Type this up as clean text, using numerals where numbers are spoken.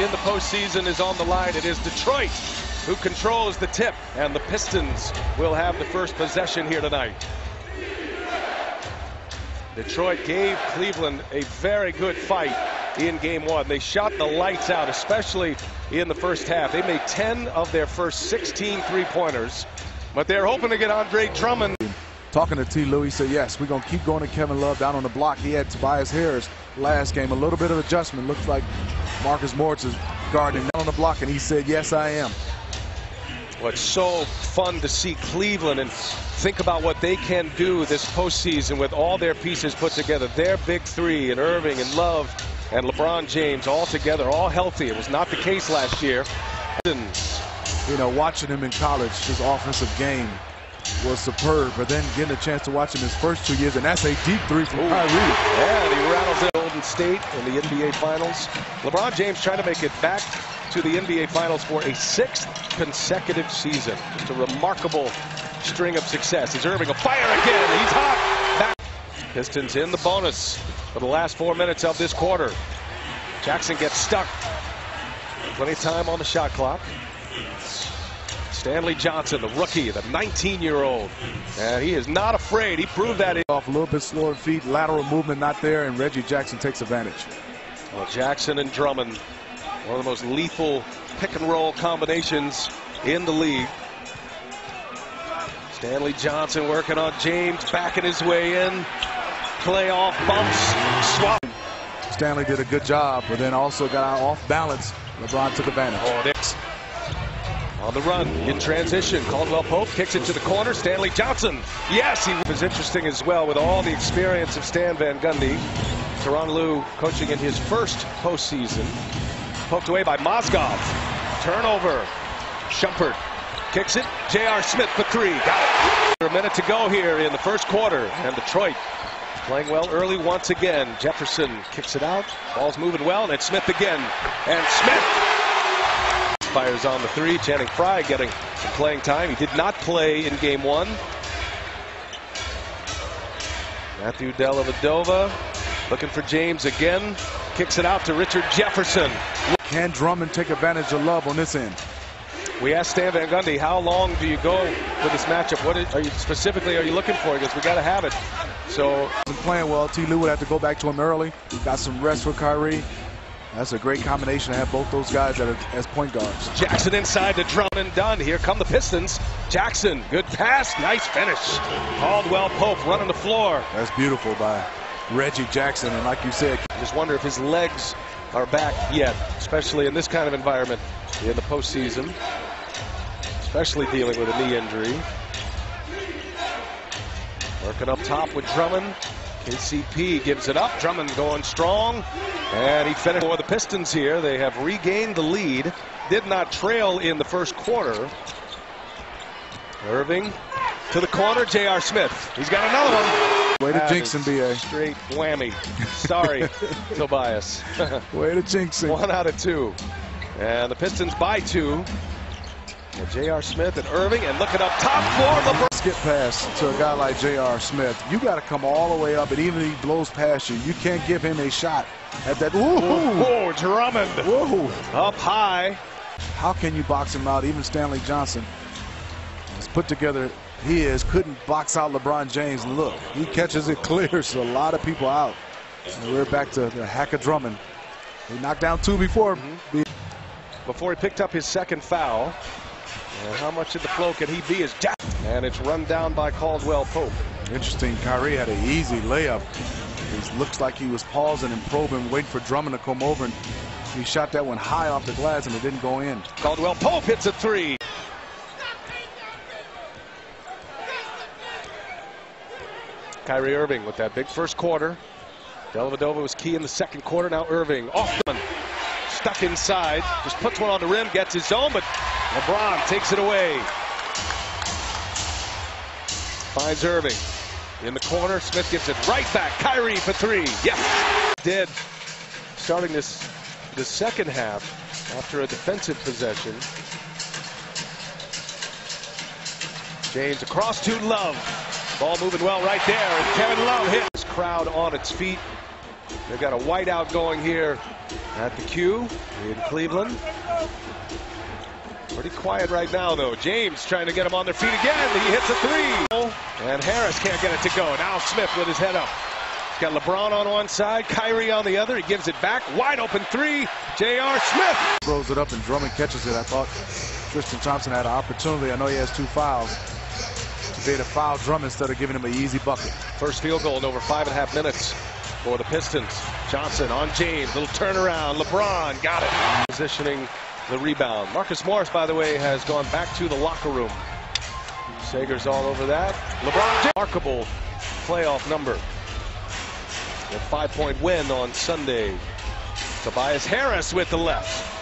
in the postseason is on the line. It is Detroit who controls the tip, and the Pistons will have the first possession here tonight. Detroit gave Cleveland a very good fight in game one. They shot the lights out, especially in the first half. They made 10 of their first 16 three-pointers, but they're hoping to get Andre Drummond. Talking to T. Lou, he said, yes, we're going to keep going to Kevin Love down on the block. He had Tobias Harris last game. A little bit of adjustment. Looks like Marcus Morris is guarding down on the block, and he said, yes, I am. Well, it's so fun to see Cleveland and think about what they can do this postseason with all their pieces put together. Their big three, and Irving and Love and LeBron James all together, all healthy. It was not the case last year. You know, watching him in college, his offensive game was superb, but then getting a chance to watch him his first 2 years, and that's a deep three from Kyrie. Yeah, and he rattles it. Golden State in the NBA Finals. LeBron James trying to make it back to the NBA Finals for a 6th consecutive season. Just a remarkable string of success. Is Irving a fire again? He's hot. Back. Pistons in the bonus for the last 4 minutes of this quarter. Jackson gets stuck. Plenty of time on the shot clock. Stanley Johnson, the rookie, the 19-year-old, and he is not afraid. He proved that. Off a little bit slower feet, lateral movement not there, and Reggie Jackson takes advantage. Well, Jackson and Drummond, one of the most lethal pick-and-roll combinations in the league. Stanley Johnson working on James, backing his way in. Playoff bumps, swap. Stanley did a good job, but then also got off balance. LeBron took advantage. On the run, in transition, Caldwell Pope kicks it to the corner. Stanley Johnson, yes, he was interesting as well with all the experience of Stan Van Gundy. Tyronn Lue coaching in his first postseason. Poked away by Mozgov. Turnover. Shumpert kicks it. J.R. Smith for three. Got it. A minute to go here in the first quarter, and Detroit playing well early once again. Jefferson kicks it out. Ball's moving well, and it's Smith again. And Smith fires on the three. Channing Frye getting some playing time. He did not play in game one. Matthew Dellavedova looking for James again. Kicks it out to Richard Jefferson. Can Drummond take advantage of Love on this end? We asked Stan Van Gundy, how long do you go for this matchup? What are you specifically looking for? He goes, we got to have it. So playing well. T. Lue would have to go back to him early. He got some rest for Kyrie. That's a great combination to have both those guys as point guards. Jackson inside to Drummond, done. Here come the Pistons. Jackson, good pass, nice finish. Caldwell Pope running the floor. That's beautiful by Reggie Jackson, and like you said, I just wonder if his legs are back yet, especially in this kind of environment in the postseason, especially dealing with a knee injury. Working up top with Drummond. KCP gives it up. Drummond going strong, and he finished for the Pistons here. They have regained the lead. Did not trail in the first quarter. Irving to the corner. J.R. Smith. He's got another one. Way to jinx him, B.A. Straight whammy. Sorry, Tobias. Way to jinx him. 1 out of 2. And the Pistons by 2. J.R. Smith and Irving, and looking up top for LeBron. Skip pass to a guy like J.R. Smith. You got to come all the way up, and even if he blows past you, you can't give him a shot at that. Whoa, Drummond. Whoa. Up high. How can you box him out? Even Stanley Johnson, as put together he is, couldn't box out LeBron James. Look, he catches it clear, so a lot of people out. And we're back to the hack of Drummond. He knocked down 2 before. Before he picked up his second foul. And how much of the flow can he be as Jack? And it's run down by Caldwell Pope. Interesting. Kyrie had an easy layup. It looks like he was pausing and probing, waiting for Drummond to come over, and he shot that one high off the glass, and it didn't go in. Caldwell Pope hits a three. Kyrie Irving with that big first quarter. Dellavedova was key in the second quarter. Now Irving off the stuck inside, just puts one on the rim, gets his own, but LeBron takes it away. Finds Irving in the corner. Smith gives it right back. Kyrie for three. Yes, did. Starting the second half after a defensive possession. James across to Love. Ball moving well right there, and Kevin Love hits. Crowd on its feet. They've got a whiteout going here at the Q in Cleveland. Pretty quiet right now, though. James trying to get them on their feet again. He hits a three. And Harris can't get it to go. Now Smith with his head up. He's got LeBron on one side, Kyrie on the other. He gives it back. Wide open three. J.R. Smith throws it up and Drummond catches it. I thought Tristan Thompson had an opportunity. I know he has 2 fouls. To be able to foul Drummond instead of giving him an easy bucket. First field goal in over 5.5 minutes for the Pistons. Johnson on James. Little turnaround. LeBron got it. Positioning the rebound. Marcus Morris, by the way, has gone back to the locker room. Sager's all over that. LeBron, remarkable playoff number. A 5-point win on Sunday. Tobias Harris with the left.